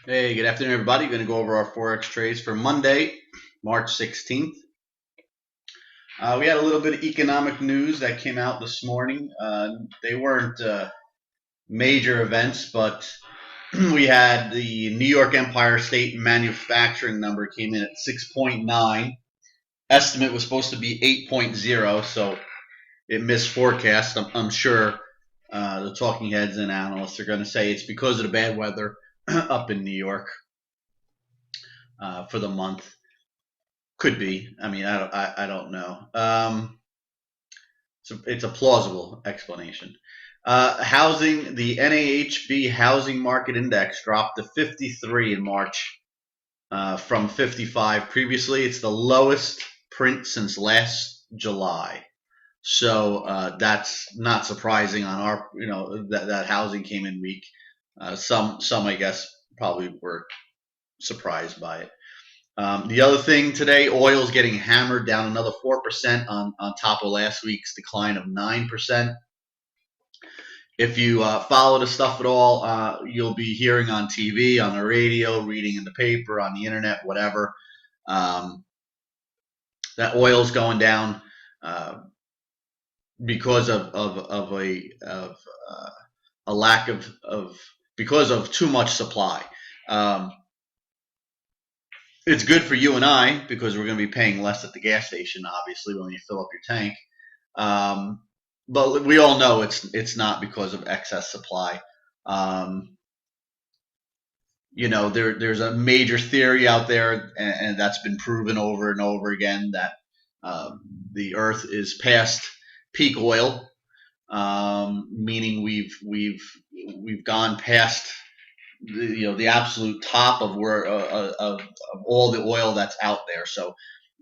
Hey, good afternoon, everybody. Going to go over our Forex trades for Monday, March 16th. We had a little bit of economic news that came out this morning. They weren't major events, but we had the New York Empire State Manufacturing number came in at 6.9. Estimate was supposed to be 8.0, so it missed forecast. I'm sure the talking heads and analysts are going to say it's because of the bad weather up in New York for the month. Could be. I mean, I don't know. So it's a plausible explanation. Housing, the NAHB Housing Market Index dropped to 53 in March from 55 previously. It's the lowest print since last July. So that's not surprising on our, that housing came in weak. Some I guess probably were surprised by it. The other thing today, oil's getting hammered down another 4% on top of last week's decline of 9%. If you follow the stuff at all, you'll be hearing on TV, on the radio, reading in the paper, on the internet, whatever, that oil's going down because of a lack of because of too much supply. It's good for you and I because we're going to be paying less at the gas station, obviously, when you fill up your tank. But we all know it's not because of excess supply. There's a major theory out there, and that's been proven over and over again, that the Earth is past peak oil, meaning we've gone past the absolute top of where of all the oil that's out there. So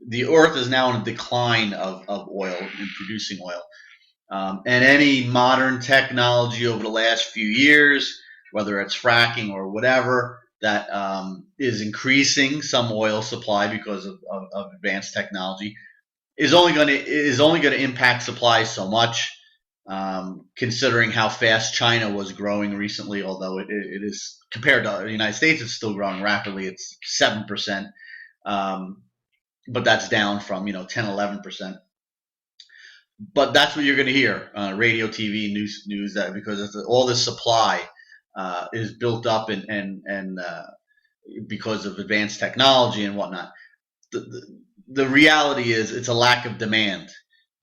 the Earth is now in a decline of oil and producing oil. And any modern technology over the last few years, whether it's fracking or whatever, that is increasing some oil supply because of advanced technology, is only going to impact supply so much. Considering how fast China was growing recently, although it is compared to the United States, it's still growing rapidly. It's 7%, but that's down from 10, 11%. But that's what you're going to hear radio, TV, news that because all this supply is built up and because of advanced technology and whatnot. The reality is it's a lack of demand.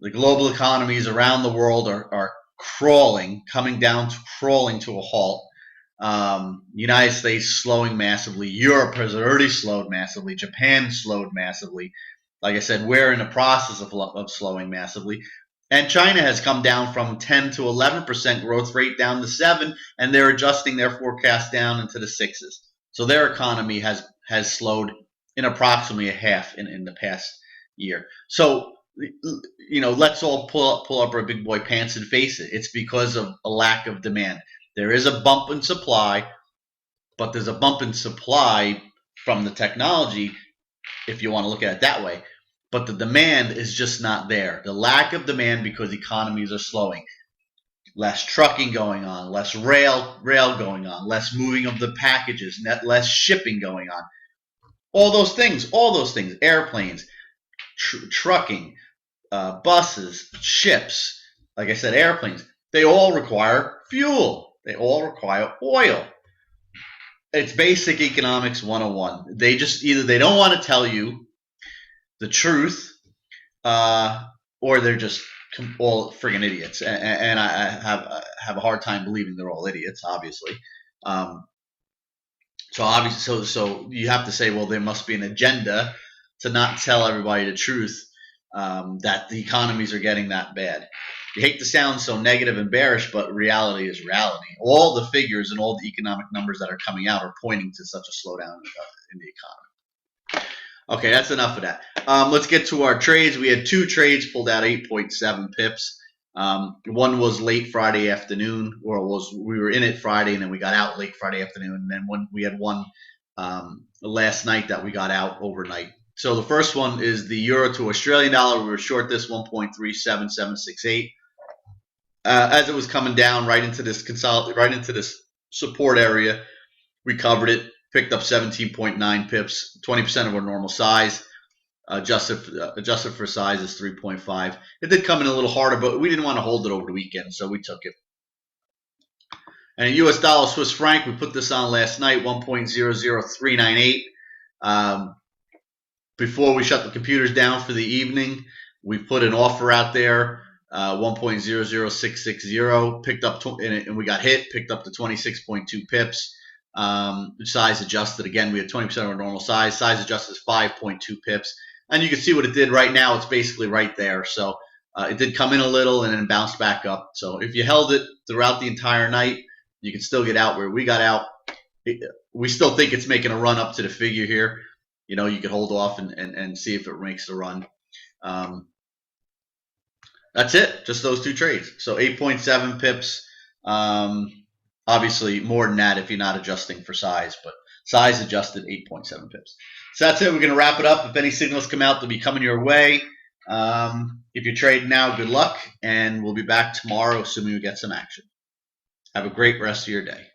The global economies around the world are crawling to a halt. United States slowing massively. Europe has already slowed massively. Japan slowed massively. Like I said, we're in the process of slowing massively. And China has come down from 10 to 11% growth rate down to 7, and they're adjusting their forecast down into the 6s. So their economy has slowed in approximately a half in the past year. So let's all pull up our big boy pants and face it. It's because of a lack of demand. There is a bump in supply, but there's a bump in supply from the technology, if you want to look at it that way. But the demand is just not there. The lack of demand because economies are slowing. Less trucking going on, less rail going on, less moving of the packages, less shipping going on. All those things, airplanes, trucking, buses, ships, like I said, airplanes, they all require fuel. They all require oil. It's basic economics 101. They just either they don't want to tell you the truth, or they're just all friggin' idiots. And I have a hard time believing they're all idiots, obviously. So you have to say, well, there must be an agenda to not tell everybody the truth, that the economies are getting that bad. You hate to sound so negative and bearish, but reality is reality. All the figures and all the economic numbers that are coming out are pointing to such a slowdown in the economy. Okay, that's enough of that. Let's get to our trades. We had 2 trades pulled out 8.7 pips. One was late Friday afternoon, we were in it Friday and then we got out late Friday afternoon. And then we had one last night that we got out overnight. So the first one is the euro to Australian dollar. We were short this 1.37768. As it was coming down right into this support area, we covered it, picked up 17.9 pips, 20% of our normal size. Adjusted for size is 3.5. It did come in a little harder, but we didn't want to hold it over the weekend, so we took it. And a US dollar Swiss franc, we put this on last night, 1.00398. Before we shut the computers down for the evening, we put an offer out there, 1.00660, picked up, and we got hit, picked up to 26.2 pips. Size adjusted, again, we had 20% of our normal size. Size adjusted is 5.2 pips. And you can see what it did right now. It's basically right there. So it did come in a little and then bounced back up. So if you held it throughout the entire night, you can still get out where we got out. We still think it's making a run up to the figure here. You know, you could hold off and see if it makes the run. That's it. Just those two trades. So 8.7 pips. Obviously more than that if you're not adjusting for size, but size adjusted 8.7 pips. So that's it. We're going to wrap it up. If any signals come out, they'll be coming your way. If you're trading now, good luck, and we'll be back tomorrow assuming we get some action. Have a great rest of your day.